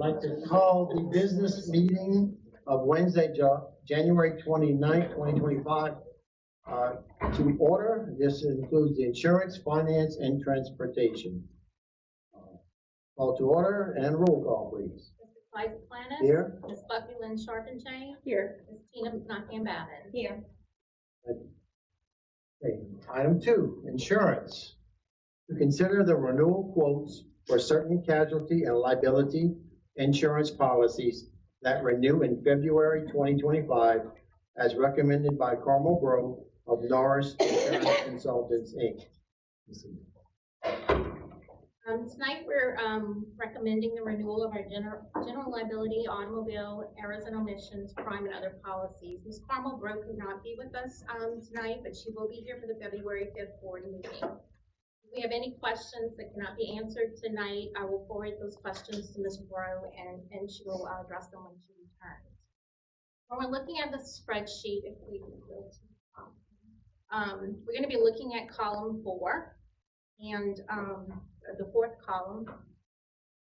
like to call the business meeting of Wednesday, January 29th, 2025, to order. This includes the insurance, finance, and transportation. Call to order and roll call, please. Mr. Clyde Planis. Here. Ms. Bucky Lynn Sharpenchain. Here. Ms. Tina Knockham Babin. Here. Okay. Item 2, insurance. To consider the renewal quotes for certain casualty and liability insurance policies that renew in February 2025, as recommended by Carmel Grove of Norris Insurance Consultants, Inc. Tonight we're recommending the renewal of our general liability, automobile, errors and omissions, crime, and other policies. Ms. Carmel Grove could not be with us tonight, but she will be here for the February 5th board meeting. If we have any questions that cannot be answered tonight, I will forward those questions to Ms. Grove, and she will address them when she returns. When we're looking at the spreadsheet, if we can go to the top, we're going to be looking at column 4 and the 4th column.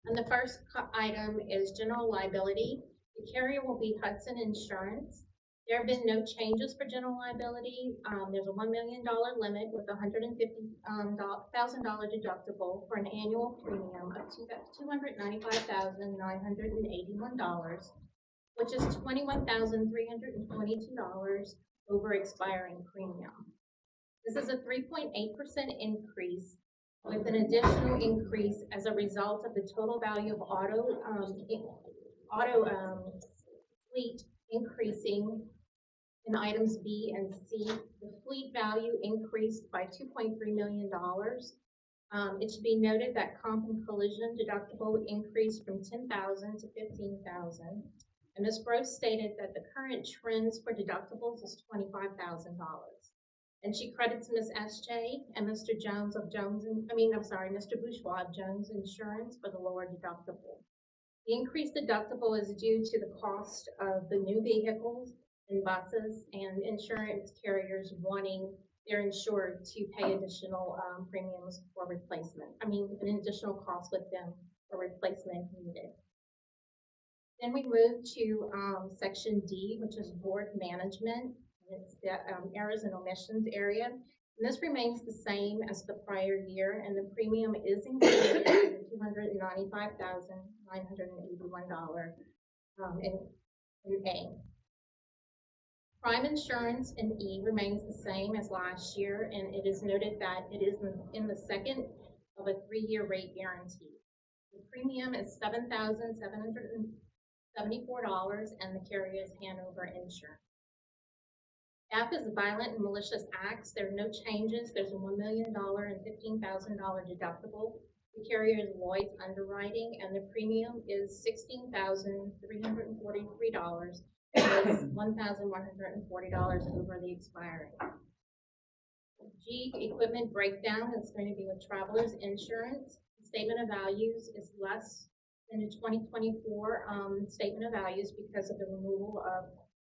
And the first item is general liability. The carrier will be Hudson Insurance. There have been no changes for general liability. There's a $1 million limit with a $150,000 deductible for an annual premium of $295,981, which is $21,322 over expiring premium. This is a 3.8% increase, with an additional increase as a result of the total value of auto fleet increasing in items B and C. The fleet value increased by $2.3 million. It should be noted that comp and collision deductible increased from $10,000 to $15,000. And Ms. Gross stated that the current trends for deductibles is $25,000. And she credits Ms. S.J. and Mr. Jones of Mr. Bourgeois of Jones Insurance for the lower deductible. The increased deductible is due to the cost of the new vehicles and buses and insurance carriers wanting their insured to pay additional premiums for replacement. An additional cost with them for replacement needed. Then we move to section D, which is board management. It's the errors and omissions area. And this remains the same as the prior year, and the premium is included in $295,981 in A. Crime insurance in E remains the same as last year, and it is noted that it is in the second of a 3-year rate guarantee. The premium is $7,774, and the carrier is Hanover Insurance. F is violent and malicious acts. There are no changes. There's a $1 million and $15,000 deductible. The carrier is Lloyd's Underwriting, and the premium is $16,343. It's $1,140 over the expiring. G, equipment breakdown, is going to be with Travelers Insurance. The statement of values is less than the 2024 statement of values because of the removal of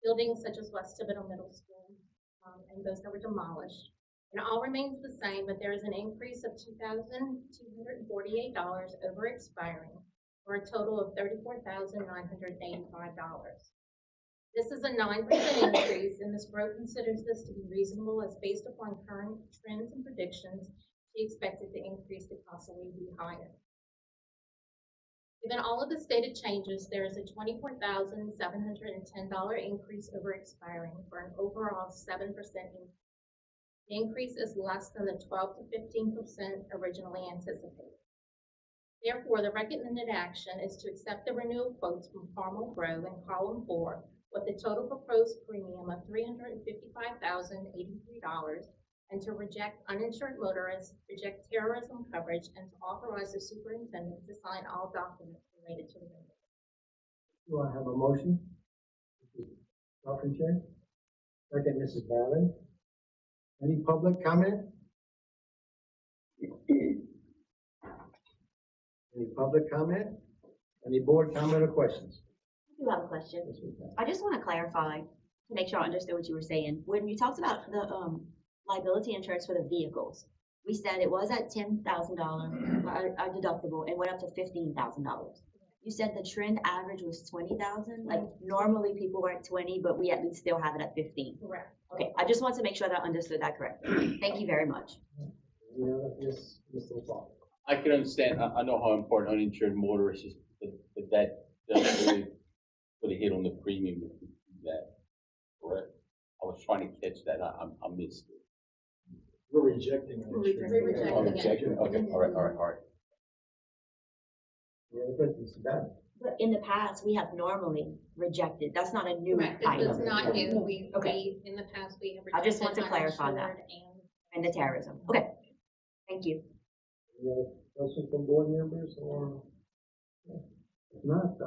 buildings such as West Thibodeau Middle School and those that were demolished. And all remains the same, but there is an increase of $2,248 over expiring, for a total of $34,985. This is a 9% increase, and Ms. Grove considers this to be reasonable, as based upon current trends and predictions, she expected the increase to possibly be higher. Given all of the stated changes, there is a $24,710 increase over expiring, for an overall 7% increase. The increase is less than the 12 to 15% originally anticipated. Therefore, the recommended action is to accept the renewal quotes from Carmel Grove in column 4 with a total proposed premium of $355,083, and to reject uninsured motorists, reject terrorism coverage, and to authorize the superintendent to sign all documents related to the renewal. Do I have a motion? Sharpenchain. Second, Mrs. Babin. Any public comment? Any public comment? Any board comment or questions? I do have a question. I just want to clarify to make sure I understood what you were saying. When you talked about the liability insurance for the vehicles, we said it was at $10,000 our deductible and went up to $15,000. you said the trend average was 20,000? Like normally people were at 20, but we at least still have it at 15. Correct. Okay, I just want to make sure that I understood that correctly. Thank you very much. Yes, Mr. Clark. I can understand, I know how important uninsured motorists is, but that does really put a hit on the premium if you do that, correct? I was trying to catch that, I missed it. We're rejecting We're uninsured. rejecting Oh, it. objection? Okay, all right. Yeah, but Mr. Bennett. But in the past, we have normally rejected. That's not a new Correct, this is item. not new, we, Okay. in the past, we have I just want to rejected clarify that. uninsured and And the terrorism. Okay, thank you. Any other questions from board members or? If not,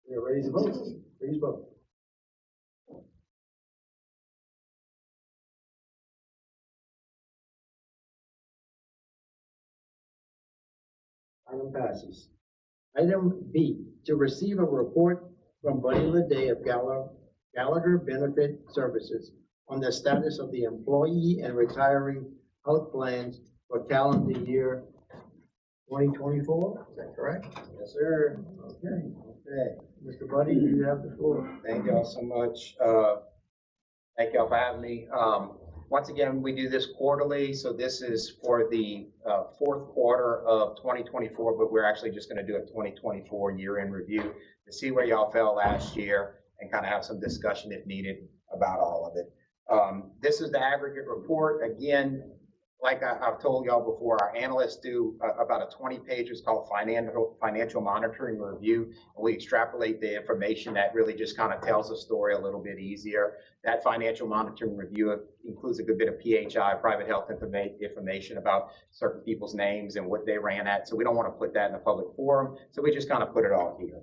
we're ready to vote. Please vote. Item passes. Item B, to receive a report from Buddy Leday of Gallagher Benefit Services on the status of the employee and retiree health plans for calendar year 2024, is that correct? Yes, sir. Okay. Mr. Buddy, you have the floor. Thank y'all so much. Thank y'all for having me. Once again, we do this quarterly, so this is for the fourth quarter of 2024, but we're actually just going to do a 2024 year-end review to see where y'all fell last year and kind of have some discussion if needed about all of it. This is the aggregate report. Again, like I've told y'all before, our analysts do about a 20-page, it's called financial monitoring review. And we extrapolate the information that really just kind of tells the story a little bit easier. That financial monitoring review includes a good bit of PHI, private health information about certain people's names and what they ran at. So we don't want to put that in a public forum. So we just kind of put it all here.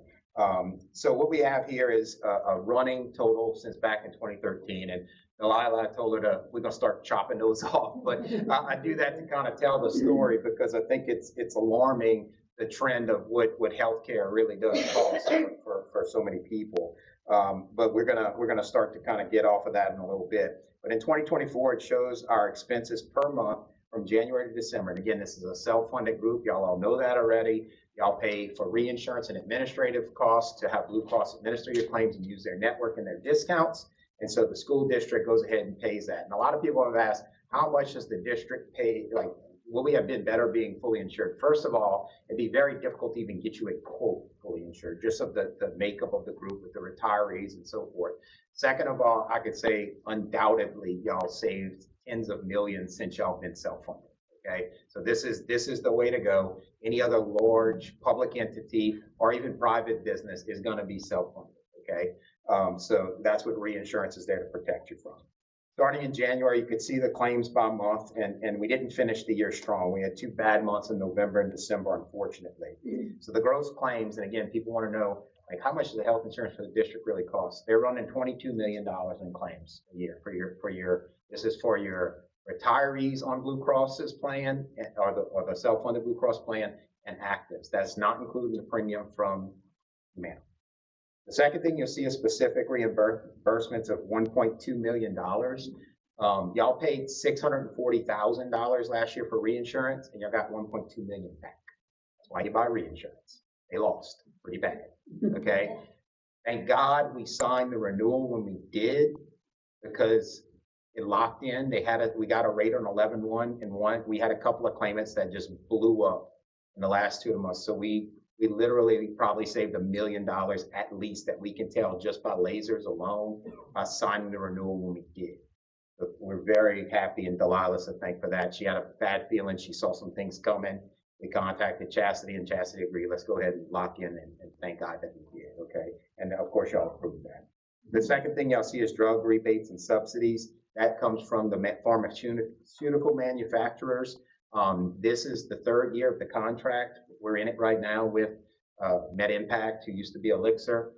So what we have here is a running total since back in 2013. And Delilah, I told her we're gonna start chopping those off, but I do that to kind of tell the story because I think it's alarming the trend of what healthcare really does cost for so many people. But we're gonna start to kind of get off of that in a little bit. But in 2024, it shows our expenses per month from January to December. And again, this is a self-funded group. Y'all all know that already. Y'all pay for reinsurance and administrative costs to have Blue Cross administer your claims and use their network and their discounts. And so the school district goes ahead and pays that. And a lot of people have asked, how much does the district pay? Like, will we have been better being fully insured? First of all, it'd be very difficult to even get you a quote fully insured, just of the makeup of the group with the retirees and so forth. Second of all, I could say undoubtedly y'all saved tens of millions since y'all been self-funded. Okay, so this is the way to go. Any other large public entity or even private business is going to be self-funded. Okay. So that's what reinsurance is there to protect you from. Starting in January, you could see the claims by month, and we didn't finish the year strong. We had 2 bad months in November and December, unfortunately. So the gross claims, and again, people want to know, like, how much does the health insurance for the district really cost? They're running $22 million in claims a year this is for your retirees on Blue Cross's plan, or the self-funded Blue Cross plan, and actives. That's not including the premium from Humana. The second thing you'll see is specific reimbursements of $1.2 million. Y'all paid $640,000 last year for reinsurance, and y'all got $1.2 million back. That's why you buy reinsurance. They lost pretty bad. Okay. Thank God we signed the renewal when we did, because it locked in. We got a rate on 11/1, and we had a couple of claimants that just blew up in the last 2 months. So we literally probably saved $1 million at least that we can tell just by lasers alone by signing the renewal when we did. So we're very happy, and Delilah's to thank for that. She had a bad feeling. She saw some things coming. We contacted Chastity, and Chastity agreed. Let's go ahead and lock in, and thank God that we did. Okay, and of course y'all approved that. The second thing y'all see is drug rebates and subsidies. That comes from the pharmaceutical manufacturers. This is the 3rd year of the contract. We're in it right now with MedImpact, who used to be Elixir.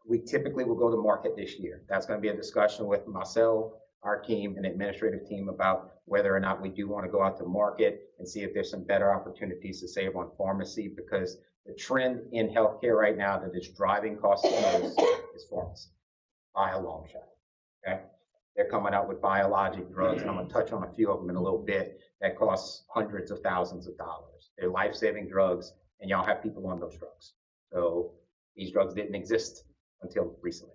We typically will go to market this year. That's going to be a discussion with myself, our team, and administrative team about whether or not we do want to go out to market and see if there's some better opportunities to save on pharmacy, because the trend in healthcare right now that is driving costs the most is pharmacy by a long shot. Okay. They're coming out with biologic drugs, and I'm going to touch on a few of them in a little bit, that cost hundreds of thousands of dollars. They're life-saving drugs, and y'all have people on those drugs. So these drugs didn't exist until recently,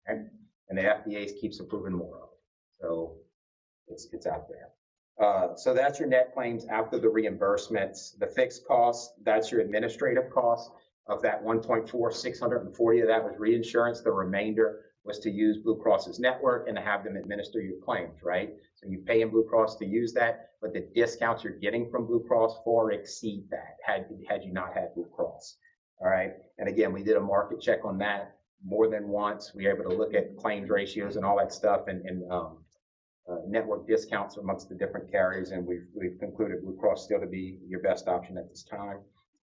okay? And the FDA keeps approving more of it. So it's out there. So that's your net claims after the reimbursements. The fixed costs, that's your administrative costs. Of that 1.4, 640 of that was reinsurance. The remainder was to use Blue Cross's network and to have them administer your claims, right? So you pay in Blue Cross to use that, but the discounts you're getting from Blue Cross far exceed that had you not had Blue Cross. All right. And again, we did a market check on that more than once. We were able to look at claims ratios and all that stuff and network discounts amongst the different carriers, and we've concluded Blue Cross still to be your best option at this time.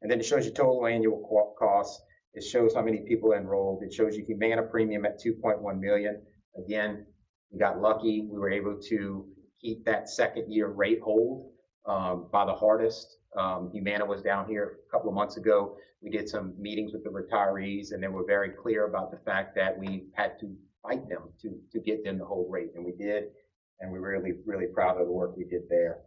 And then it shows you total annual costs. It shows how many people enrolled. It shows you Humana premium at 2.1 million. Again, we got lucky. We were able to keep that second year rate hold by the hardest. Humana was down here a couple of months ago. We did some meetings with the retirees, and they were very clear about the fact that we had to fight them to get them to hold rate, and we did. And we're really, really proud of the work we did there.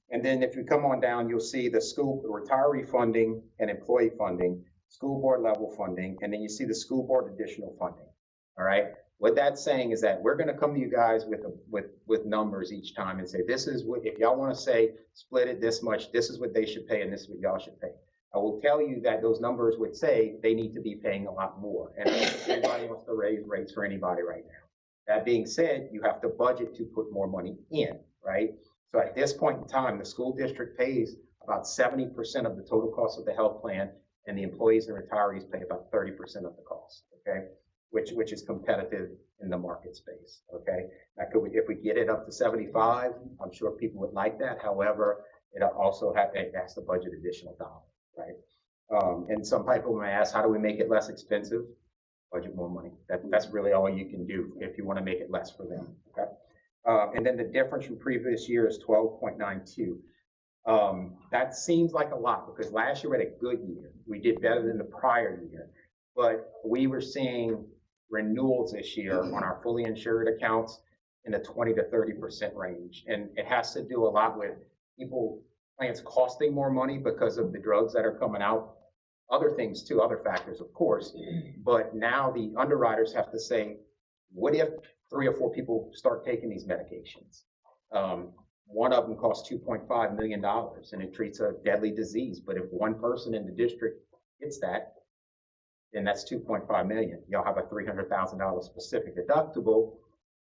And then if you come on down, you'll see the school retiree funding and employee funding, school board level funding, and then you see the school board additional funding. All right. What that's saying is that we're going to come to you guys with numbers each time and say, this is what, if y'all want to say split it this much, this is what they should pay and this is what y'all should pay. I will tell you that those numbers would say they need to be paying a lot more. And everybody wants to raise rates for anybody right now. That being said, you have to budget to put more money in, right? So at this point in time, the school district pays about 70% of the total cost of the health plan, and the employees and retirees pay about 30% of the cost, okay? Which is competitive in the market space, okay? Now, if we get it up to 75, I'm sure people would like that. However, it also has to budget additional dollars, right? And some people may ask, how do we make it less expensive? Budget more money. That's really all you can do if you want to make it less for them, okay? And then the difference from previous year is 12.92. That seems like a lot because last year we had a good year. We did better than the prior year, but we were seeing renewals this year on our fully insured accounts in the 20 to 30% range. And it has to do a lot with plans costing more money because of the drugs that are coming out. Other things too, other factors, of course. But now the underwriters have to say, what if 3 or 4 people start taking these medications? One of them costs $2.5 million and it treats a deadly disease. But if one person in the district gets that, then that's $2.5 million. Y'all have a $300,000 specific deductible,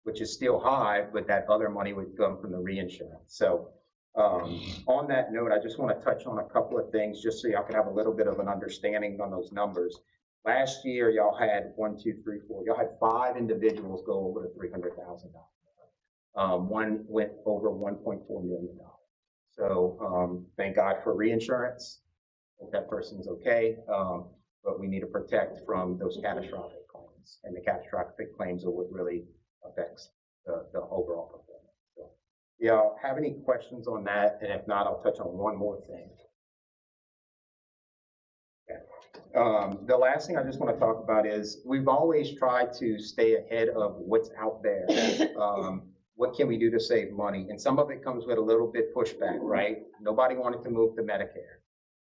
which is still high, but that other money would come from the reinsurance. So on that note, I just want to touch on a couple of things just so y'all can have a little bit of an understanding on those numbers. Last year, y'all had 1, 2, 3, 4. Y'all had 5 individuals go over the $300,000. One went over $1.4 million. So thank God for reinsurance. Hope that person's okay. But we need to protect from those catastrophic claims. And the catastrophic claims are what really affects the overall performance. So, y'all have any questions on that? And if not, I'll touch on one more thing. The last thing I just want to talk about is we've always tried to stay ahead of what's out there. What can we do to save money? And some of it comes with a little bit pushback, right? Nobody wanted to move to Medicare.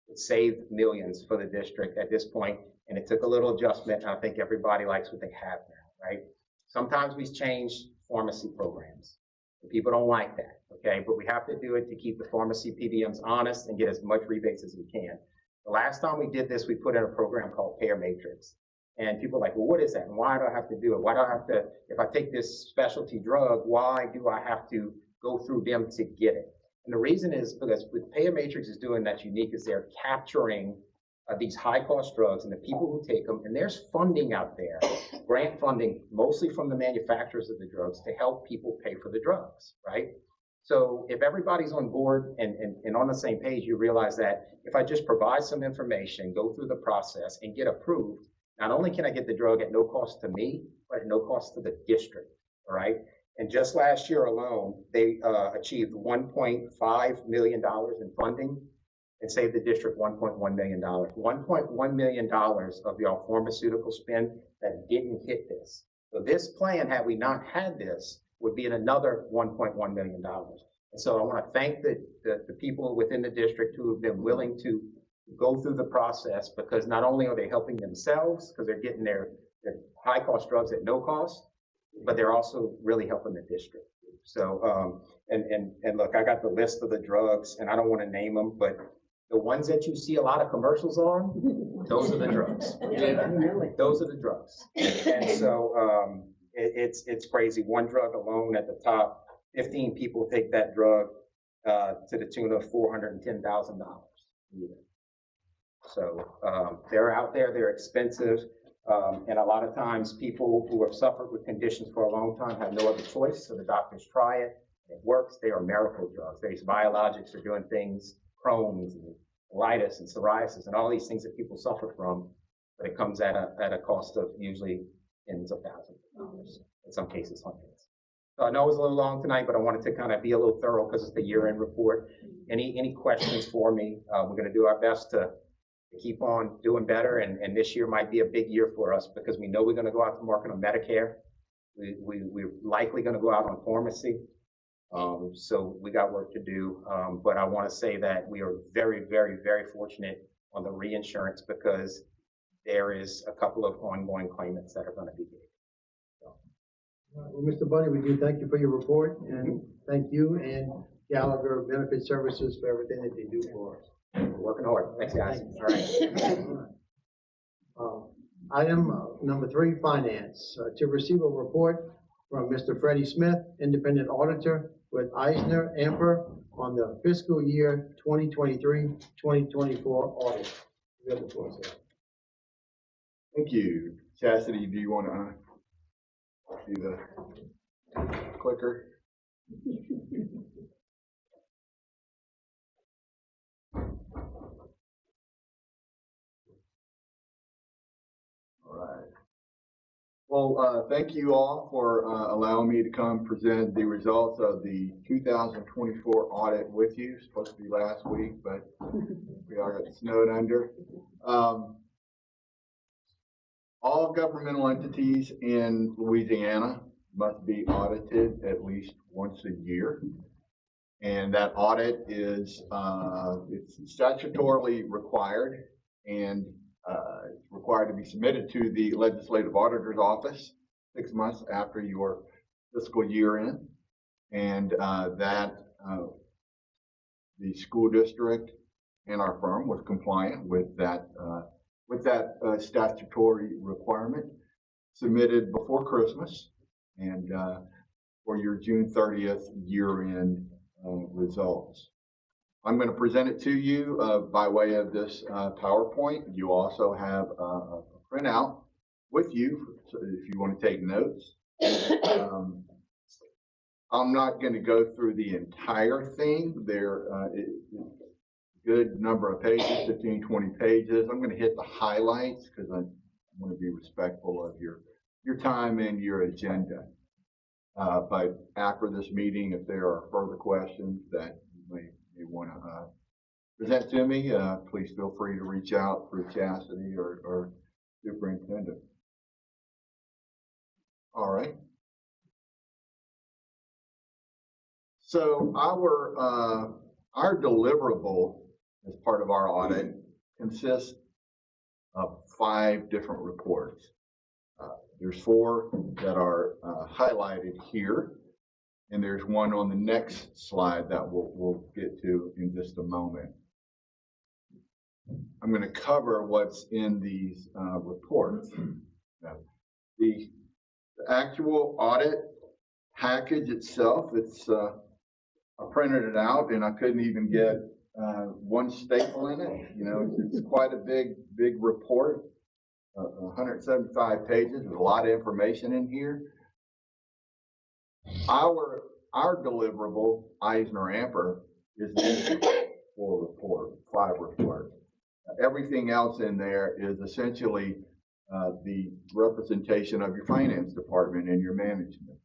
It saved millions for the district at this point, and it took a little adjustment. And I think everybody likes what they have now, right? Sometimes we change pharmacy programs. People don't like that, okay? But we have to do it to keep the pharmacy PBMs honest and get as much rebates as we can. The last time we did this, we put in a program called Payer Matrix. And people are like, well, what is that? And why do I have to do it? Why do I have to, if I take this specialty drug, why do I have to go through them to get it? And the reason is because what Payer Matrix is doing that's unique is they're capturing these high-cost drugs and the people who take them, and there's funding out there, grant funding, mostly from the manufacturers of the drugs to help people pay for the drugs, right? So if everybody's on board and on the same page, you realize that if I just provide some information, go through the process and get approved, not only can I get the drug at no cost to me, but at no cost to the district, all right? And just last year alone, they achieved $1.5 million in funding and saved the district $1.1 million. $1.1 million of your pharmaceutical spend that didn't hit this. So this plan, had we not had this, would be in another $1.1 million. And so I want to thank the people within the district who have been willing to go through the process, because not only are they helping themselves, because they're getting their high-cost drugs at no cost, but they're also really helping the district. So, and look, I got the list of the drugs, and I don't want to name them, but the ones that you see a lot of commercials on, those are the drugs. Those are the drugs. And so, it's crazy. One drug alone at the top, 15 people take that drug to the tune of $410,000 a year. So they're out there, they're expensive, and a lot of times people who have suffered with conditions for a long time have no other choice, so the doctors try it, it works. They are miracle drugs. These biologics are doing things, Crohn's and colitis and psoriasis and all these things that people suffer from, but it comes at a cost of usually tens of thousands of dollars, in some cases hundreds. So I know it was a little long tonight, but I wanted to kind of be a little thorough because it's the year-end report. Any questions for me? We're going to do our best to keep on doing better, and this year might be a big year for us because we know we're going to go out to market on Medicare. We're likely going to go out on pharmacy. So we got work to do, but I want to say that we are very, very, very fortunate on the reinsurance because there is a couple of ongoing claimants that are going to be big. So. Well, Mr. Bunny, we do thank you for your report, and thank you and Gallagher Benefit Services for everything that they do for us. We're working hard. Thanks, guys. All right. Item number 3, finance. To receive a report from Mr. Freddie Smith, independent auditor with Eisner Amper on the fiscal year 2023-2024 audit. You have the floor, sir. Thank you. Chastity, do you want to do the clicker? All right. Well, thank you all for allowing me to come present the results of the 2024 audit with you. It's supposed to be last week, but we all got snowed under. All governmental entities in Louisiana must be audited at least once a year. And that audit is it's statutorily required, and it's required to be submitted to the Legislative Auditor's Office 6 months after your fiscal year end. And the school district and our firm was compliant with that statutory requirement, submitted before Christmas, and for your June 30th year-end results. I'm going to present it to you by way of this PowerPoint. You also have a printout with you if you want to take notes. I'm not going to go through the entire thing. There good number of pages, 15, 20 pages. I'm going to hit the highlights because I want to be respectful of your time and your agenda. But after this meeting, if there are further questions that you may want to present to me, please feel free to reach out through Chastity or Superintendent. All right. So our deliverable as part of our audit consists of 5 different reports. There's 4 that are highlighted here, and there's one on the next slide that we'll get to in just a moment. I'm going to cover what's in these reports. Now, the actual audit package itself, I printed it out and I couldn't even get one staple in it. You know, it's quite a big report, 175 pages. There's a lot of information in here. Our deliverable, Eisner Amper, is the 5 report. Everything else in there is essentially the representation of your finance department and your management.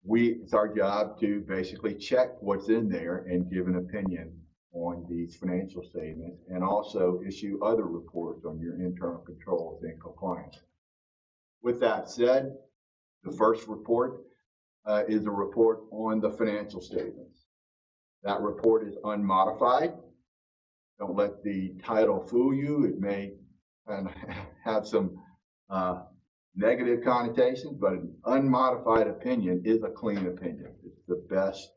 It's our job to basically check what's in there and give an opinion on these financial statements, and also issue other reports on your internal controls and compliance. With that said, the first report is a report on the financial statements. That report is unmodified. Don't let the title fool you. It may kind of have some negative connotations, but an unmodified opinion is a clean opinion. It's the best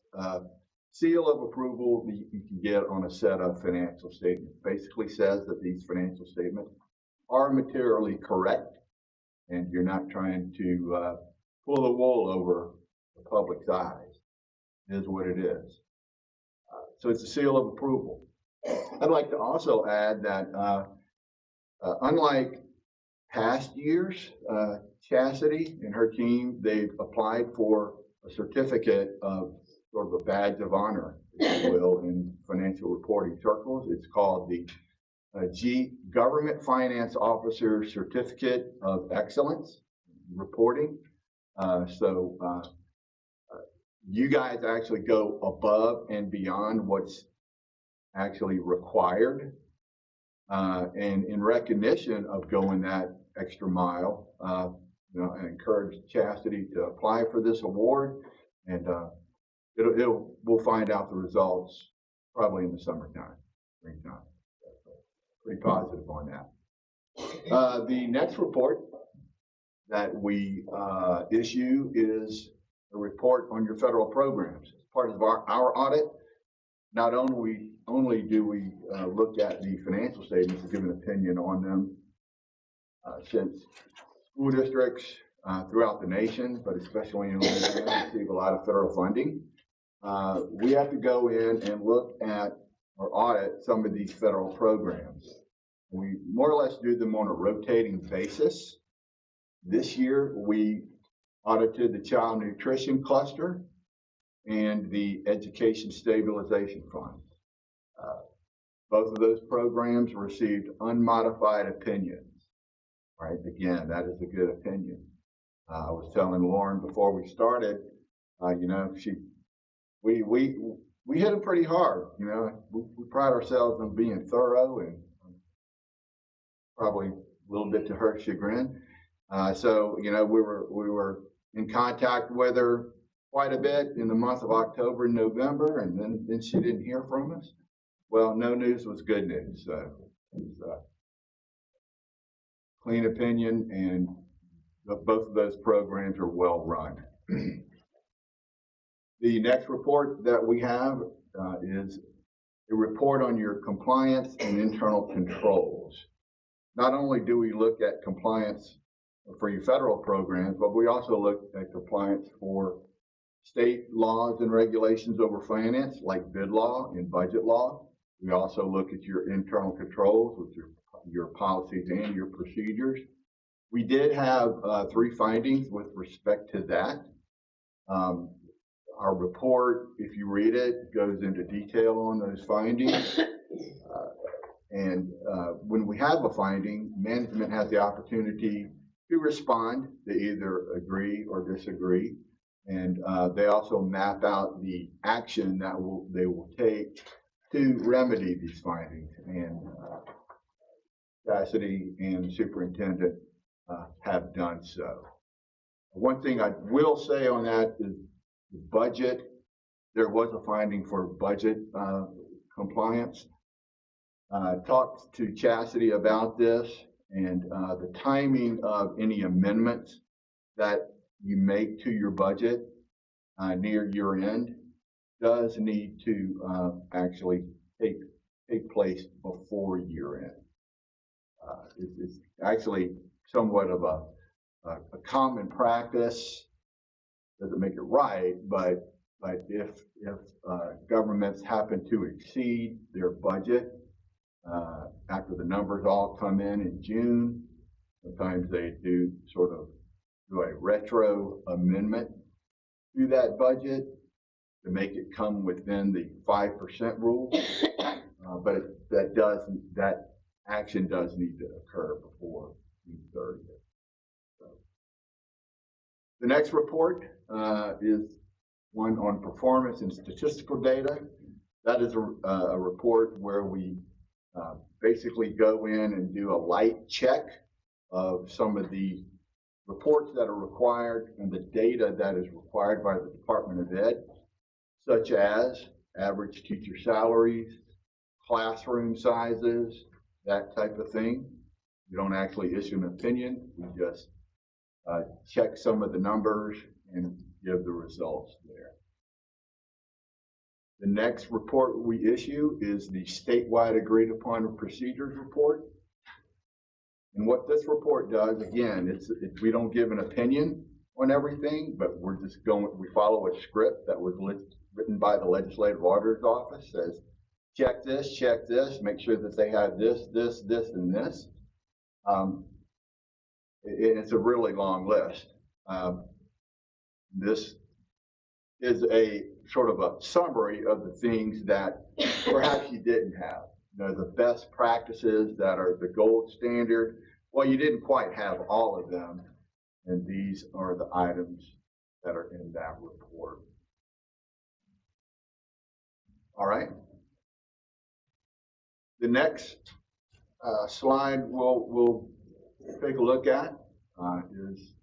seal of approval that you can get on a set of financial statements. Basically says that these financial statements are materially correct, and you're not trying to pull the wool over the public's eyes. It is what it is. So it's a seal of approval. I'd like to also add that unlike past years, Chastity and her team, they've applied for a certificate of sort of a badge of honor, if you will, in financial reporting circles. It's called the Government Finance Officer Certificate of Excellence Reporting. You guys actually go above and beyond what's actually required. And in recognition of going that extra mile, I encourage Chastity to apply for this award, and we'll find out the results probably in the springtime. Pretty positive on that. The next report that we issue is a report on your federal programs. As part of our audit, not only do we look at the financial statements and give an opinion on them, since school districts throughout the nation, but especially in Louisiana, receive a lot of federal funding, we have to go in and look at or audit some of these federal programs. We more or less do them on a rotating basis. This year, we audited the Child Nutrition Cluster and the Education Stabilization Fund. Both of those programs received unmodified opinions. Right? Again, that is a good opinion. I was telling Lauren before we started, we hit them pretty hard. We pride ourselves on being thorough, and probably a little bit to her chagrin. We were in contact with her quite a bit in the month of October and November, and then she didn't hear from us. Well, no news was good news. So it's a clean opinion, and both of those programs are well run. The next report that we have is a report on your compliance and internal controls. Not only do we look at compliance for your federal programs, but we also look at compliance for state laws and regulations over finance, like bid law and budget law. We also look at your internal controls, which are your policies and your procedures. We did have 3 findings with respect to that. Our report, if you read it, goes into detail on those findings. When we have a finding, management has the opportunity to respond, to either agree or disagree. And they also map out the action that they will take to remedy these findings. And Chastity and the superintendent have done so. One thing I will say on that is the budget. There was a finding for budget compliance. Talked to Chastity about this, and the timing of any amendments that you make to your budget near year end does need to actually take place before year end. It's actually somewhat of a common practice. Doesn't make it right, but if governments happen to exceed their budget after the numbers all come in June, sometimes they do sort of do a retro amendment to that budget to make it come within the 5% rule. But that action does need to occur before June 30th. So, the next report is one on performance and statistical data. That is a report where we basically go in and do a light check of some of the reports that are required and the data that is required by the Department of Ed, such as average teacher salaries, classroom sizes, that type of thing. We don't actually issue an opinion. We just check some of the numbers and give the results there. The next report we issue is the statewide agreed upon procedures report. And what this report does, again, we don't give an opinion on everything, but we follow a script that was written by the Legislative Auditor's Office. Says, check this, make sure that they have this, and this. It's a really long list. This is a sort of a summary of the things that perhaps you didn't have. You know, the best practices that are the gold standard. Well, you didn't quite have all of them, and these are the items that are in that report. All right. The next slide we'll take a look at is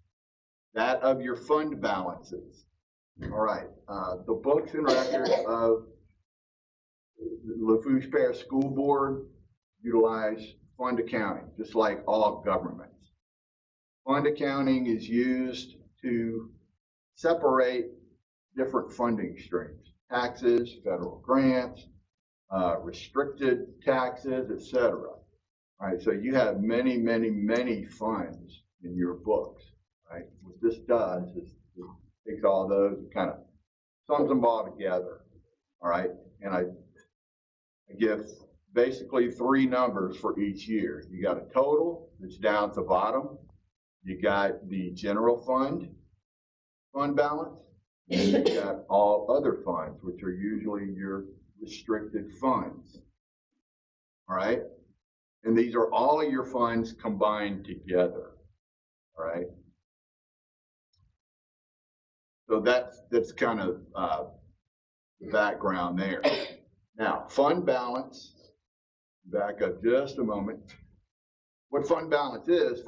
that of your fund balances. All right, the books and records of the Lafourche Parish School Board utilize fund accounting, just like all governments. Fund accounting is used to separate different funding streams: taxes, federal grants, restricted taxes, etc. All right, so you have many funds in your books. Right, what this does is it takes all those and kind of sums them all together. All right, and I give basically 3 numbers for each year. You got a total that's down at the bottom. You got the general fund balance, and you got all other funds, which are usually your restricted funds. All right, and these are all of your funds combined together. All right, so that's kind of the background there. Now, fund balance. Back up just a moment. What fund balance is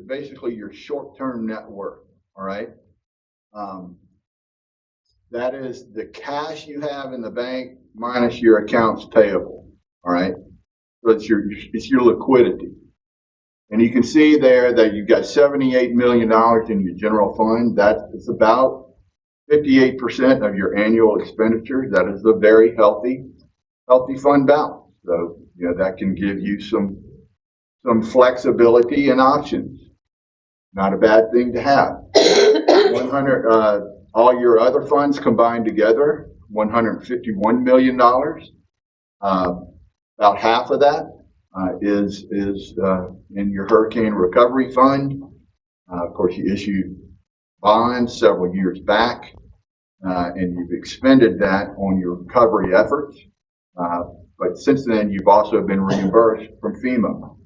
basically your short-term net worth. All right, that is the cash you have in the bank minus your accounts payable. All right, so it's your liquidity. And you can see there that you've got $78 million in your general fund. It's about 58% of your annual expenditures. That is a very healthy fund balance. So, you know, that can give you some flexibility and options. Not a bad thing to have. 100, all your other funds combined together, $151 million. About half of that is in your hurricane recovery fund. Of course, you issued bonds several years back, and you've expended that on your recovery efforts. But since then, you've also been reimbursed from FEMA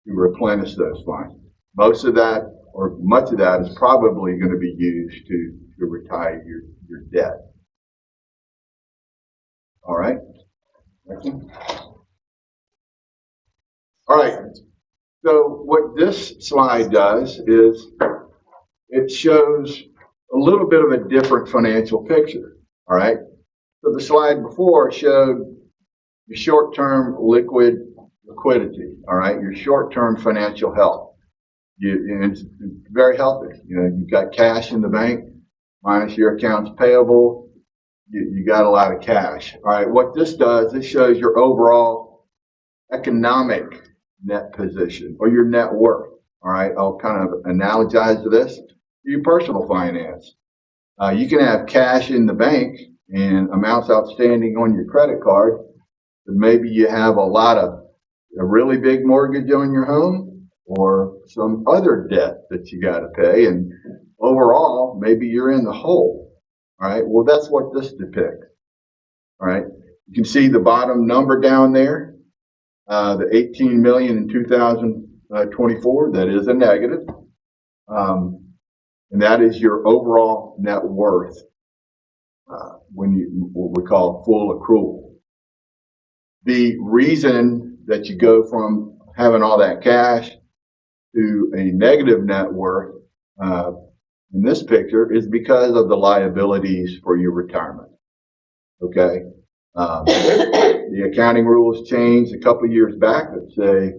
to replenish those funds. Most of that, or much of that, is probably going to be used to retire your debt. All right. All right. So what this slide does is it shows a little bit of a different financial picture. All right. So the slide before showed your short-term liquidity. All right. Your short-term financial health. And it's very healthy. You know, you've got cash in the bank minus your accounts payable. You got a lot of cash. All right. What this does, it shows your overall economic net position or your net worth. All right. I'll kind of analogize to this. Your personal finance. You can have cash in the bank and amounts outstanding on your credit card, but maybe you have a really big mortgage on your home or some other debt that you got to pay, and overall, maybe you're in the hole. All right. Well, that's what this depicts. All right. You can see the bottom number down there, the 18 million in 2024. That is a negative. And that is your overall net worth what we call full accrual. The reason that you go from having all that cash to a negative net worth in this picture is because of the liabilities for your retirement. Okay, the accounting rules changed a couple of years back that say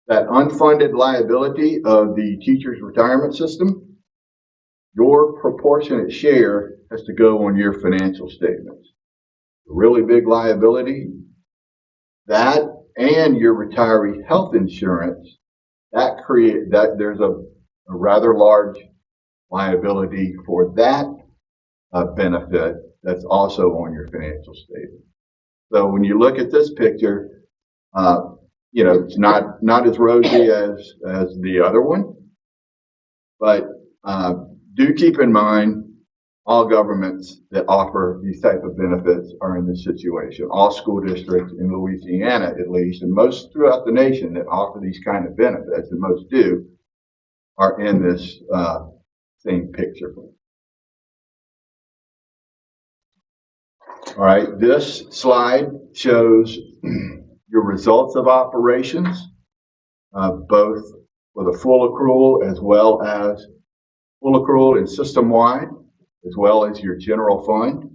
that unfunded liability of the teacher's retirement system, your proportionate share has to go on your financial statements. A really big liability, that and your retiree health insurance, there's a rather large liability for that benefit that's also on your financial statement. So when you look at this picture, it's not as rosy as the other one, but do keep in mind all governments that offer these type of benefits are in this situation. All school districts in Louisiana, at least, and most throughout the nation that offer these kind of benefits, and most do, are in this same picture. All right, this slide shows your results of operations, both for the full accrual as well as full accrual and system-wide, as well as your general fund.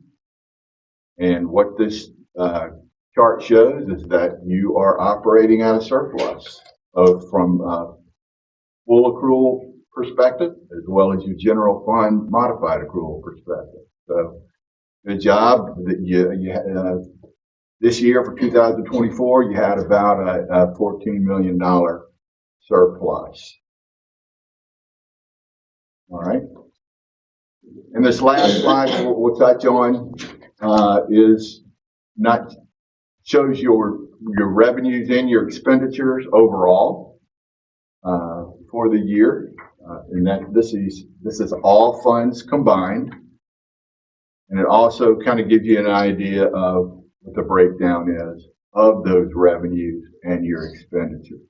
And what this chart shows is that you are operating at a surplus, both from a full accrual perspective as well as your general fund modified accrual perspective. So good job that you this year for 2024, you had about a $14 million surplus. All right. And this last slide we'll touch on shows your revenues and your expenditures overall for the year, and that this is all funds combined, and it also kind of gives you an idea of what the breakdown is of those revenues and your expenditures.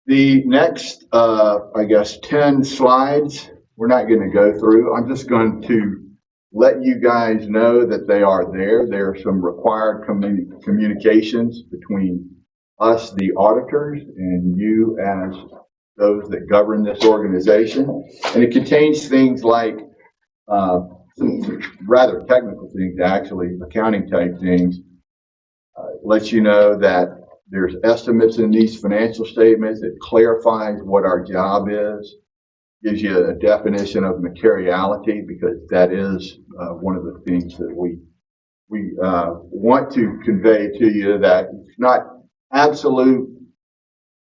The next, 10 slides, we're not going to go through. I'm just going to let you guys know that they are there. There are some required communications between us, the auditors, and you as those that govern this organization. And it contains things like some rather technical things, actually, accounting type things. Lets you know that there's estimates in these financial statements. It clarifies what our job is, gives you a definition of materiality, because that is one of the things that we want to convey to you, that it's not absolute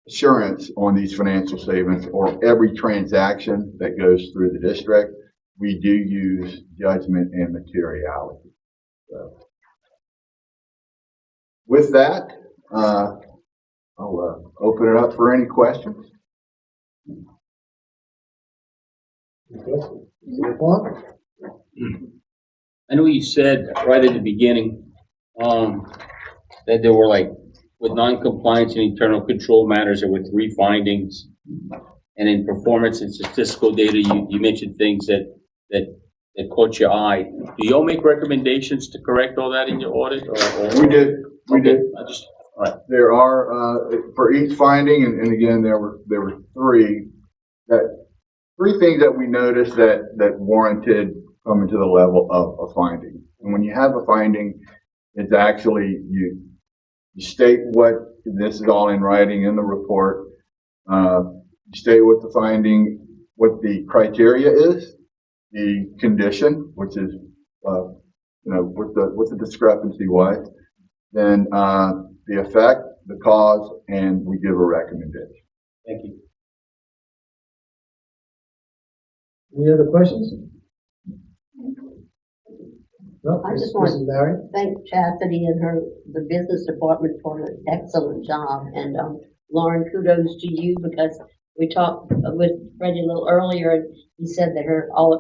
assurance on these financial statements or every transaction that goes through the district. We do use judgment and materiality. So, with that, I'll open it up for any questions. I know you said right at the beginning that there were, like, with non-compliance and internal control matters, there were 3 findings. And in performance and statistical data, you mentioned things that caught your eye. Do you all make recommendations to correct all that in your audit? Or? We did. We did. All right. There are for each finding, and again there were 3 things that we noticed that warranted coming to the level of a finding. And when you have a finding, it's actually you state what, this is all in writing in the report. You state what the finding, what the criteria is, the condition, which is what the discrepancy was, then the effect, the cause, and we give a recommendation. Thank you. Any other questions? No, I just Mrs. Barry? Thank Chastity and the business department for an excellent job. And Lauren, kudos to you, because we talked with Freddie a little earlier, and he said that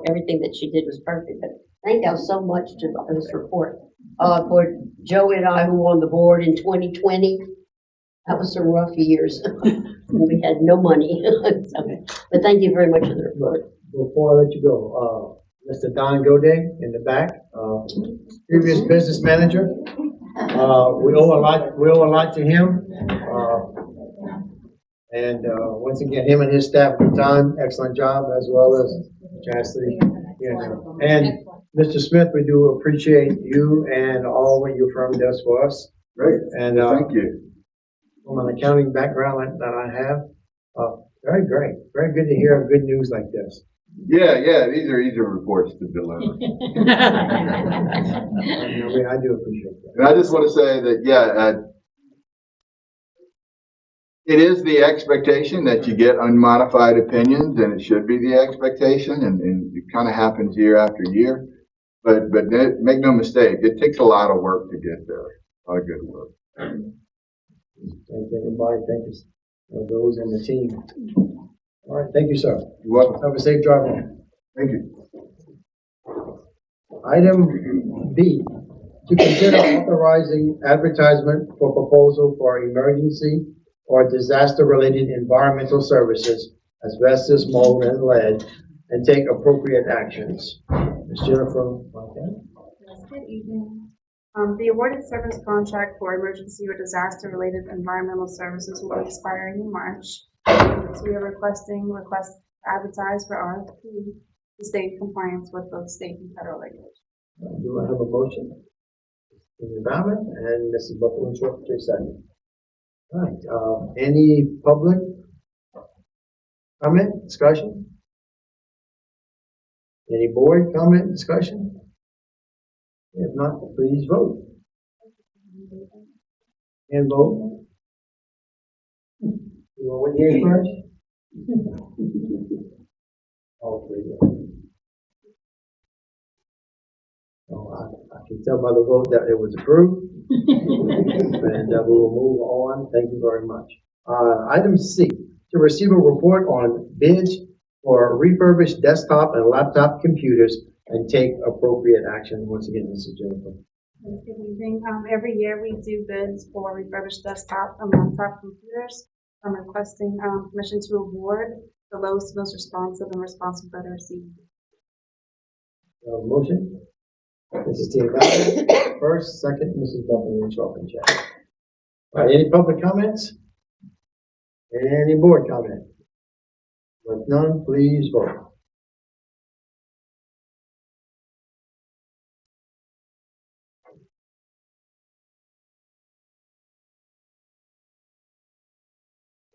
everything that she did was perfect. But thank you so much to this report. For Joey and I, who were on the board in 2020, that was some rough years. We had no money. But thank you very much for the report. Before I let you go, Mr. Don Goday in the back, previous business manager. We owe a lot to him. And once again, him and his staff have done excellent job, as well as Chastity. And Mr. Smith, we do appreciate you and all what your firm does for us. Great, And, thank you. from an accounting background that I have, very great. Very good to hear good news like this. Yeah, these are easy reports to deliver. I do appreciate that. And I just want to say that, it is the expectation that you get unmodified opinions, and it should be the expectation, and it kind of happens year after year. But make no mistake, it takes a lot of work to get there, a lot of good work. Thank everybody. Thank you, those on the team. All right, thank you, sir. You're welcome. Have a safe drive home. Thank you. Item B, to consider authorizing advertisement for proposal for emergency or disaster-related environmental services, asbestos, mold, and lead, and take appropriate actions. Ms. Jennifer Montana? Yes, good evening. The awarded service contract for emergency or disaster-related environmental services will be expiring in March. So we are request to advertise for RFP to stay in compliance with both state and federal regulations. Do I have a motion? Mr. Baumann and Mrs. Buckland, short for a second. All right, any public comment, discussion? Any board comment, discussion? If not, please vote. And vote. You want one here first? All three. Oh, I can tell by the vote that it was approved. And we will move on. Thank you very much. Item C, to receive a report on bids for refurbished desktop and laptop computers and take appropriate action. Once again, Mrs. Jennifer. Good evening. Every year we do bids for refurbished desktop and laptop computers. I'm requesting permission to award the lowest, most responsive and responsive bidder received. Motion? Mrs. Tina Bowden, first, second, Mrs. Buckland, Chalk. All right, any public comments? Any board comment? With none, please vote.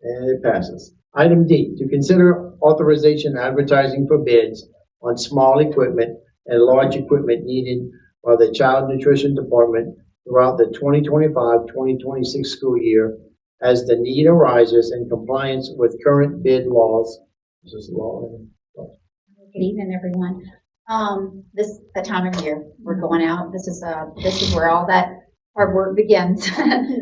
And it passes. Item D, to consider authorization advertising for bids on small equipment and large equipment needed by the Child Nutrition Department throughout the 2025-2026 school year as the need arises in compliance with current bid laws. This is law. Good evening, everyone. This the time of year we're going out. This is where all that hard work begins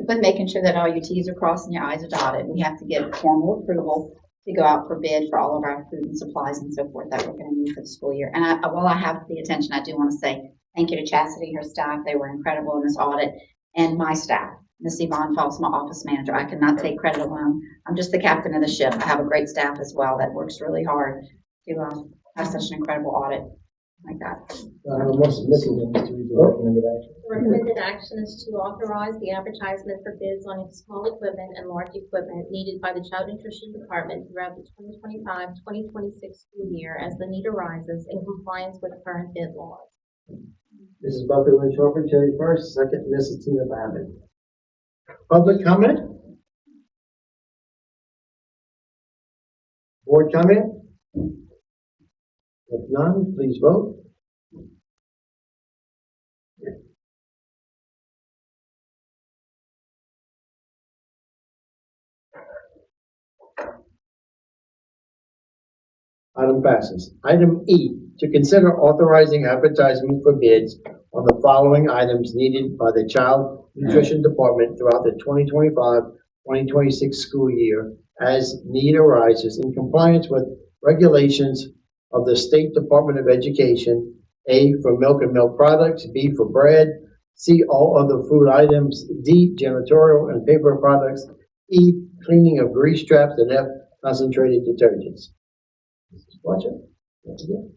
with making sure that all your T's are crossed and your I's are dotted. We have to get formal approval to go out for bid for all of our food and supplies and so forth that we're going to need for the school year. And while I have the attention, I do want to say thank you to Chastity, her staff. They were incredible in this audit, and my staff. Ms. Yvonne Falls, my office manager. I cannot take credit alone. I'm just the captain of the ship. I have a great staff as well that works really hard to have such an incredible audit like that. The recommended action is to authorize the advertisement for bids on small equipment and large equipment needed by the Child Nutrition Department throughout the 2025-2026 school year as the need arises in compliance with current bid laws. Mrs. Buckland, Terry first, second, Mrs. Tina Babbitt. Public comment? Board comment? If none, please vote. Item passes. Item E, to consider authorizing advertising for bids on the following items needed by the Child Nutrition Department throughout the 2025-2026 school year as need arises in compliance with regulations of the State Department of Education. A, for milk and milk products. B, for bread. C, all other food items. D, janitorial and paper products. E, cleaning of grease traps. And F, concentrated detergents. Mrs. Fletcher, once again.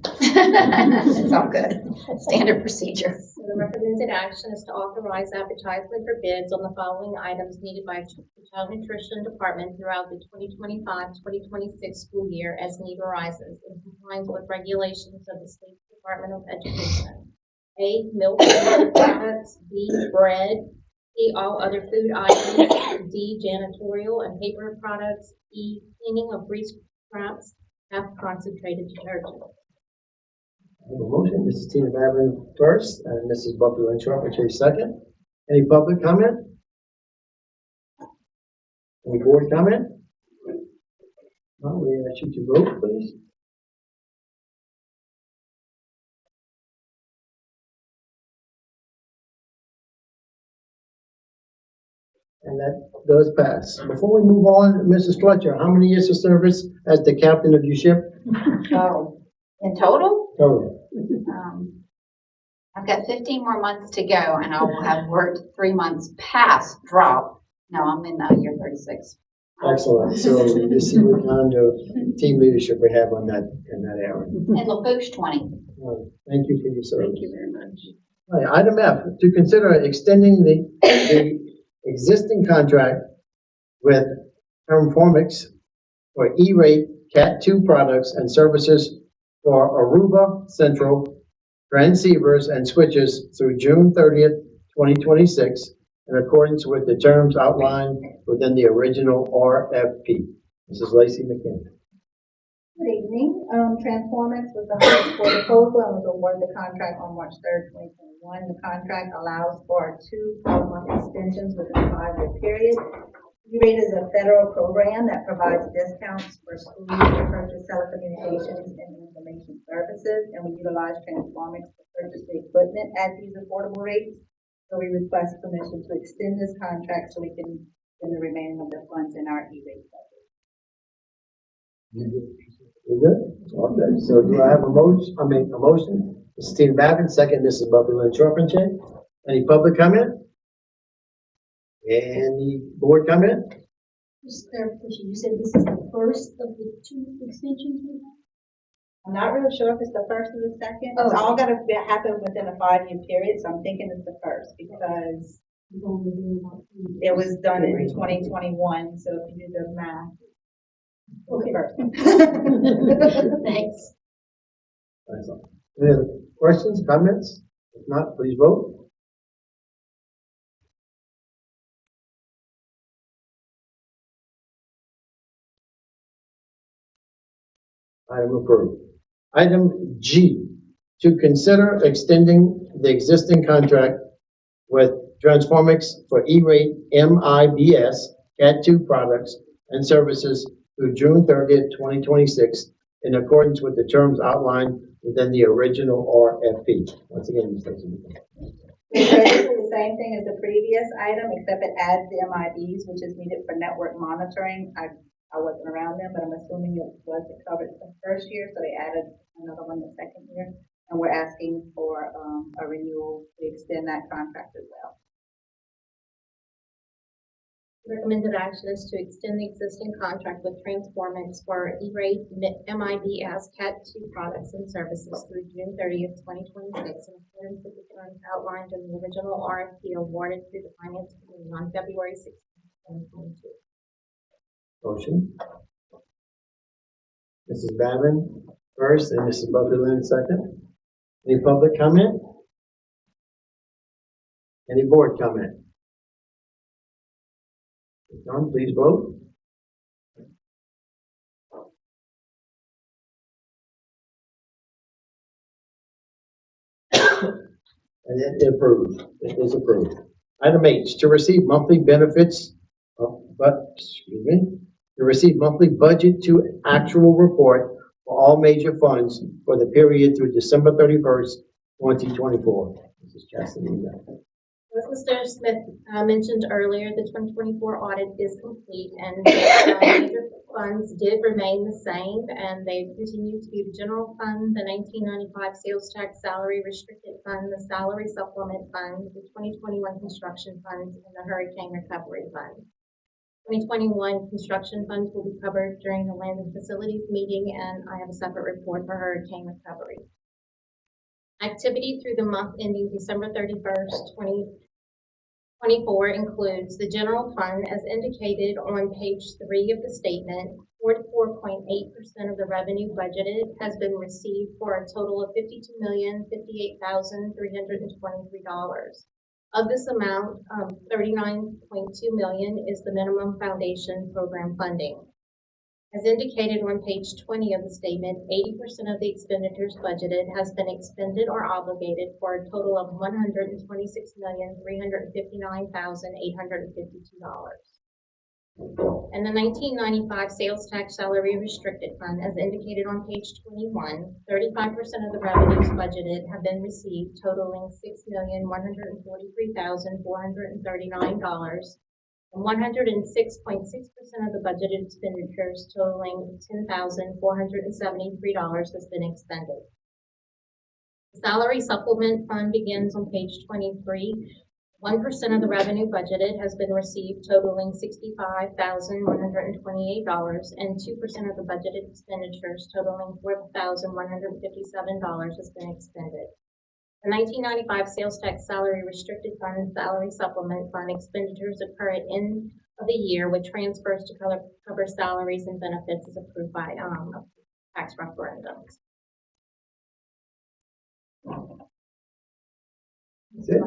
It's all good. Standard procedure. So the recommended action is to authorize advertisement for bids on the following items needed by the Child Nutrition Department throughout the 2025-2026 school year as need arises in compliance with regulations of the State Department of Education. A, milk and milk products, B, bread, C, all other food items, D, janitorial and paper products, E, cleaning of grease traps, F, concentrated detergent. I have a motion, Mrs. Tina Babin first, and Mrs. Buckley Lynn Charpentier second. Any public comment? Any board comment? No, we ask you to vote, please. And that does pass. Before we move on, Mrs. Fletcher, how many years of service as the captain of your ship? Oh, in total, Total. I've got 15 more months to go and I will have worked 3 months past drop. No, I'm in year 36. Excellent. So you see what kind of team leadership we have on that, in that area. And Lafourche 20. Thank you for your service. Thank you very much. All right, item F, to consider extending the existing contract with Performix for E-rate Cat 2 products and services for Aruba Central transceivers and switches through June 30th, 2026, in accordance with the terms outlined within the original RFP. Mrs. Lacey McKinney. Good evening. Transformix was the highest score proposal and was awarded the contract on March 3rd, 2021. The contract allows for 2 12-month extensions within a 5-year period. E-rate is a federal program that provides discounts for schools to purchase telecommunications and information services, and we utilize Transformix to purchase the equipment at these affordable rates. So we request permission to extend this contract so we can spend the remaining of the funds in our E-rate budget. You good? Okay, so do I have a motion? A motion. Mrs. Tina Babin, second, Mrs. Buckley Lynn Charpentier. Any public comment? Any board comment? Just clarification, you said this is the first of the 2 extensions we have? I'm not really sure if it's the first or the second. It's all gotta happen within a 5-year period, so I'm thinking it's the first because it was done in 2021, so if you do the math. Okay. Thanks. Excellent. Any other questions, comments? If not, please vote. Item approved. Item G, to consider extending the existing contract with Transformix for E-rate MIBS Cat 2 products and services through June 30th, 2026, in accordance with the terms outlined within the original RFP. Once again, Ms. Lacey. It's basically the same thing as the previous item, except it adds the MIBs, which is needed for network monitoring. I wasn't around them, but I'm assuming it was covered the first year, so they added another one the second year. And we're asking for a renewal to extend that contract as well. Recommended action is to extend the existing contract with Transformix for E-rate MIBS Cat 2 products and services through June 30th, 2026, in accordance with the terms outlined in the original RFP awarded through the Finance Committee on February 16th, 2022. Motion. Mrs. Babin first and Mrs. Buckley Lynn second. Any public comment? Any board comment? If none, please vote. And it approved. It is approved. Item H, to receive monthly benefits, to receive monthly budget to actual report for all major funds for the period through December 31st, 2024. Mrs. Chastity. As Mr. Smith mentioned earlier, the 2024 audit is complete, and major funds did remain the same, and they continue to be the general fund, the 1995 sales tax salary restricted fund, the salary supplement fund, the 2021 construction funds, and the hurricane recovery fund. 2021 construction funds will be covered during the land and facilities meeting, and I have a separate report for hurricane recovery. Activity through the month ending December 31st, 2024 includes the general fund as indicated on page 3 of the statement, 84.8% of the revenue budgeted has been received for a total of $52,058,323. Of this amount, $39.2 million is the minimum foundation program funding. As indicated on page 20 of the statement, 80% of the expenditures budgeted has been expended or obligated for a total of $126,359,852. And the 1995 sales tax salary restricted fund, as indicated on page 21, 35% of the revenues budgeted have been received, totaling $6,143,439, and 106.6% of the budgeted expenditures, totaling $10,473, has been expended. The salary supplement fund begins on page 23. 1% of the revenue budgeted has been received, totaling $65,128, and 2% of the budgeted expenditures, totaling $4,157, has been expended. The 1995 sales tax salary restricted fund and salary supplement fund expenditures occur at end of the year with transfers to cover salaries and benefits as approved by tax referendums. That's it.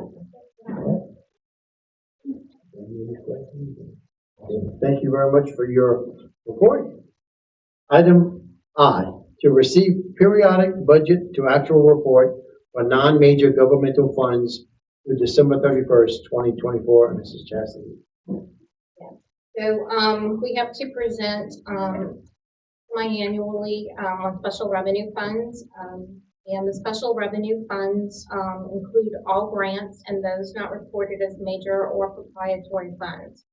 Thank you very much for your report. Item I, to receive periodic budget to actual report for non-major governmental funds through December 31st, 2024. Mrs. Chastity. So we have to present semi-annually on special revenue funds. And the special revenue funds include all grants and those not reported as major or proprietary funds.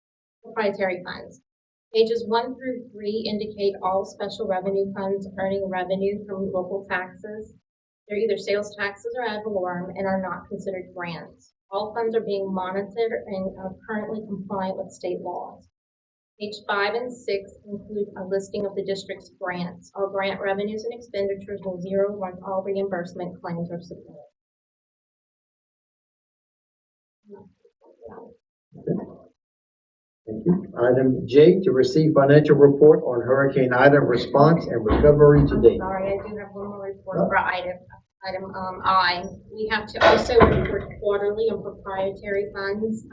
Pages 1 through 3 indicate all special revenue funds earning revenue from local taxes. They're either sales taxes or ad valorem and are not considered grants. All funds are being monitored and are currently compliant with state laws. Page 5 and 6 include a listing of the district's grants. All grant revenues and expenditures will zero once all reimbursement claims are submitted. Thank you. Item J, to receive financial report on Hurricane Ida response and recovery to date. Sorry, I do have one more report for item I. We have to also report quarterly on proprietary funds,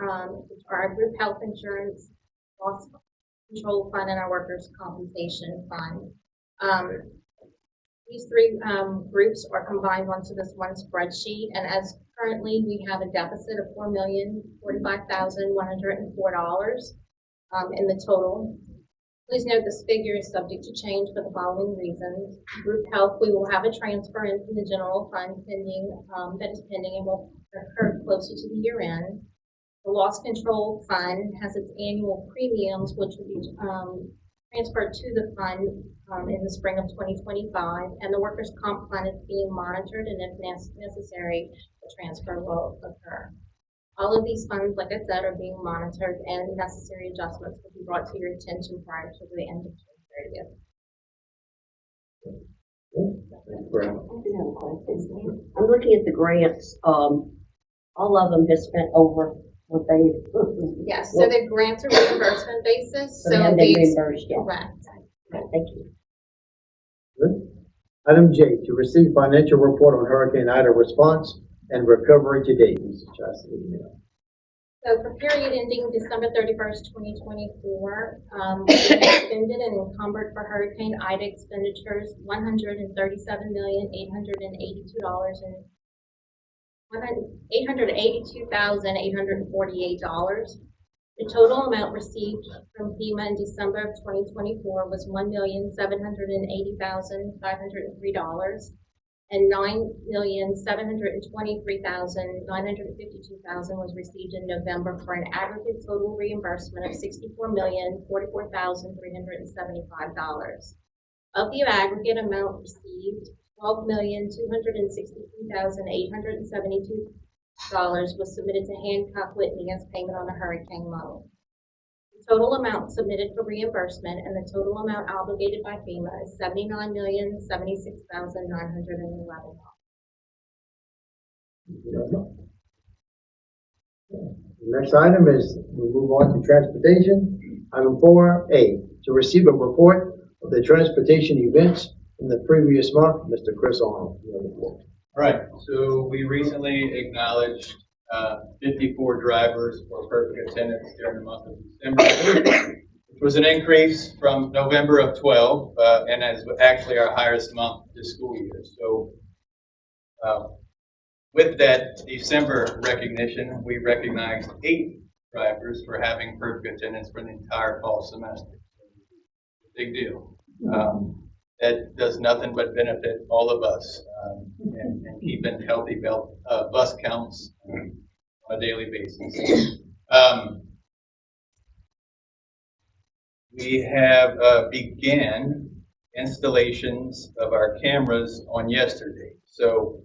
which are our group health insurance, loss control fund, and our workers' compensation fund. These three groups are combined onto this one spreadsheet, and as currently we have a deficit of $4,045,104 in the total. Please note this figure is subject to change for the following reasons. Group health, we will have a transfer into the general fund pending, that is pending and will occur closer to the year end. The loss control fund has its annual premiums, which will be transferred to the fund in the spring of 2025, and the workers' comp fund is being monitored, and if necessary, the transfer will occur. All of these funds, like I said, are being monitored, and necessary adjustments will be brought to your attention prior to the end of June 30th. I'm looking at the grants. All of them have spent over what they. Yes, so the grants are reimbursement basis, So they have been reimbursed, yeah. correct. Thank you. Good. Item J, to receive financial report on Hurricane Ida response and recovery to date. Mrs. Chastity. So for period ending December 31st, 2024, we expended and encumbered for Hurricane Ida expenditures $882,848. The total amount received from FEMA in December of 2024 was $1,780,503, and $9,723,952 was received in November for an aggregate total reimbursement of $64,044,375. Of the aggregate amount received, $12,263,872 was submitted to Hancock Whitney as payment on the hurricane loan. The total amount submitted for reimbursement and the total amount obligated by FEMA is $79,076,911. Next item is, we'll move on to transportation. Item 4A, to receive a report of the transportation events in the previous month. Mr. Chris Arnold, you have the floor. Right, so we recently acknowledged 54 drivers for perfect attendance during the month of December, which was an increase from November of 12, and is actually our highest month this school year. So with that December recognition, we recognized 8 drivers for having perfect attendance for the entire fall semester. Big deal. That does nothing but benefit all of us and keeping healthy bus counts on a daily basis. We have began installations of our cameras on yesterday. So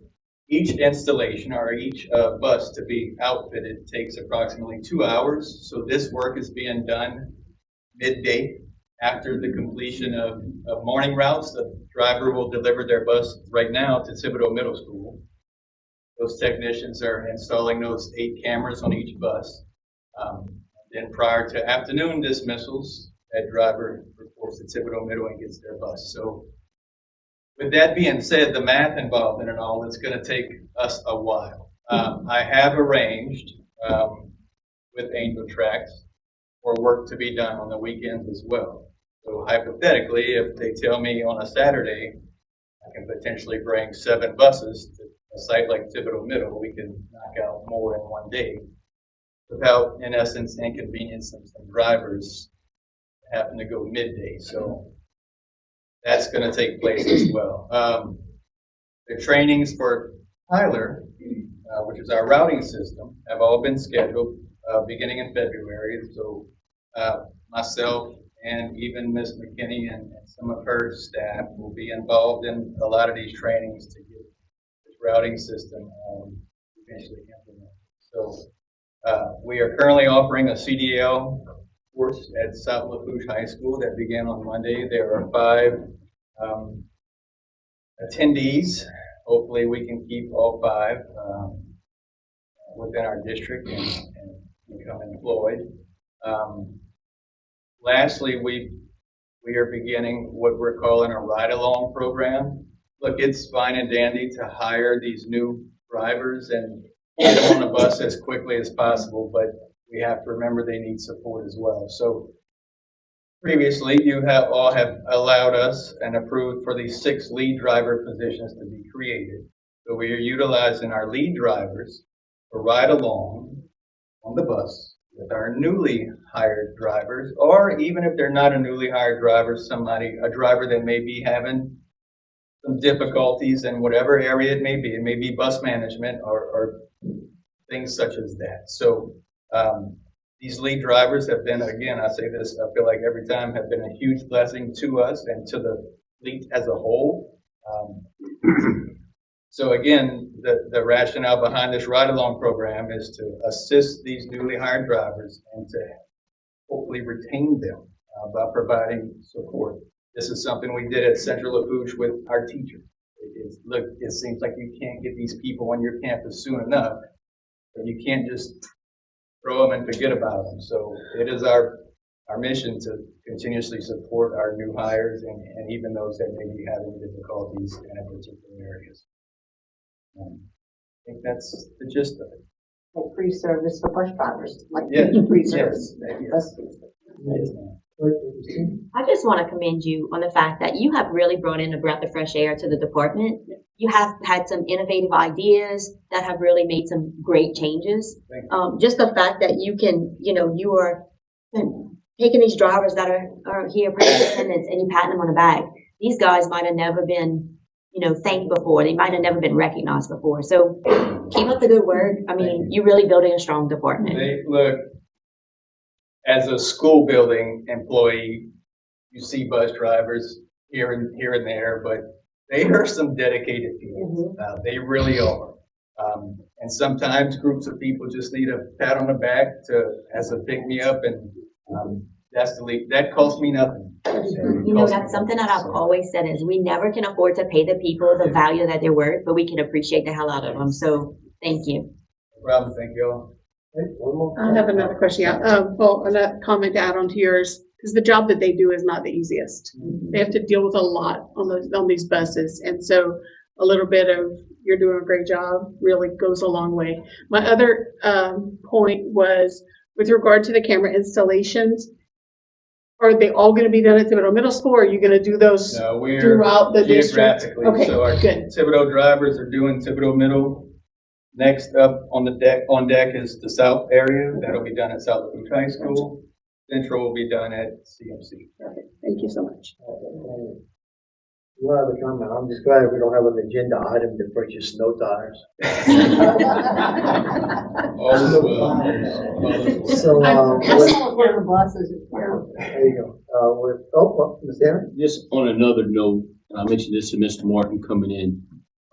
each installation or each bus to be outfitted takes approximately 2 hours. So this work is being done midday. After the completion of morning routes, the driver will deliver their bus right now to Thibodeau Middle School. Those technicians are installing those 8 cameras on each bus. Then prior to afternoon dismissals, that driver reports to Thibodeau Middle and gets their bus. So with that being said, the math involved in it all, it's going to take us a while. I have arranged with Angel Tracks for work to be done on the weekends as well. So hypothetically, if they tell me on a Saturday, I can potentially bring 7 buses to a site like Thibodeau Middle, we can knock out more in one day without, in essence, inconveniencing some drivers having to go midday. So that's going to take place as well. The trainings for Tyler, which is our routing system, have all been scheduled beginning in February. So myself and even Ms. McKinney and some of her staff will be involved in a lot of these trainings to get this routing system eventually implemented. So we are currently offering a CDL course at South Lafourche High School that began on Monday. There are 5 attendees. Hopefully we can keep all 5 within our district and become employed. Lastly, we are beginning what we're calling a ride-along program. Look, it's fine and dandy to hire these new drivers and get them on a bus as quickly as possible, but we have to remember they need support as well. So previously, you have all have allowed us and approved for these 6 lead driver positions to be created. So we are utilizing our lead drivers to ride along on the bus with our newly hired drivers, or even if they're not a newly hired driver, a driver that may be having some difficulties in whatever area it may be. It may be bus management or things such as that. So these lead drivers have been, again, I say this, I feel like every time, have been a huge blessing to us and to the fleet as a whole. So again, the rationale behind this ride-along program is to assist these newly hired drivers and to hopefully retain them by providing support. This is something we did at Central Lafourche with our teachers. Look, it seems like you can't get these people on your campus soon enough, but you can't just throw them and forget about them. So it is our mission to continuously support our new hires and even those that may be having difficulties in a particular areas. I think that's the gist of it. Like free service for bus drivers, like Yeah. free service. Yes. Yes. I just want to commend you on the fact that you have really brought in a breath of fresh air to the department. You have had some innovative ideas that have really made some great changes. Just the fact that you can, you are taking these drivers that are here for attendance and you patting them on the back. These guys might have never been, thanked before. They might have never been recognized before. So keep up the good work. I mean, you're really building a strong department. Look, as a school building employee, you see bus drivers here and there, but they are some dedicated people. They really are. And sometimes groups of people just need a pat on the back as a pick me up, and that costs me nothing. That's something that I've always said is we never can afford to pay the people the value that they're worth, but we can appreciate the hell out of them. So thank you. No problem. Thank you all. I have another question. Well, another comment to add on to yours. because the job that they do is not the easiest. They have to deal with a lot on these buses, and so a little bit of "you're doing a great job" really goes a long way. My other point was with regard to the camera installations. Are they all going to be done at Thibodeau Middle School, or are you going to do those No, we're throughout the district? geographically, Okay, so our good. Thibodeau drivers are doing Thibodeau Middle. Next up on deck is the south area, that'll be done at South Lafourche High School. Central will be done at CMC. Thank you so much. One other comment, I'm just glad we don't have an agenda item to purchase snow tires. All is well. All is well. So, That's all one of the buses. there you go. Ms. Darren? Just on another note, and I mentioned this to Mr. Martin coming in.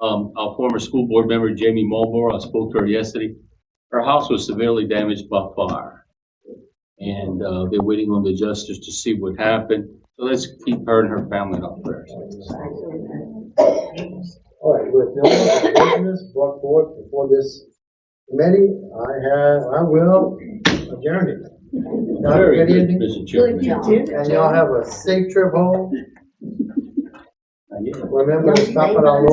Our former school board member, Jamie Marlboro, I spoke to her yesterday. Her house was severely damaged by fire. And, they're waiting on the adjusters to see what happened. So let's keep her and her family in our prayers. All right, with no other business brought forth before this committee, I will adjourn it. Y'all have Very a good good, evening, Mr. Chairman. and y'all have a safe trip home. Not yet. Remember to stop at our local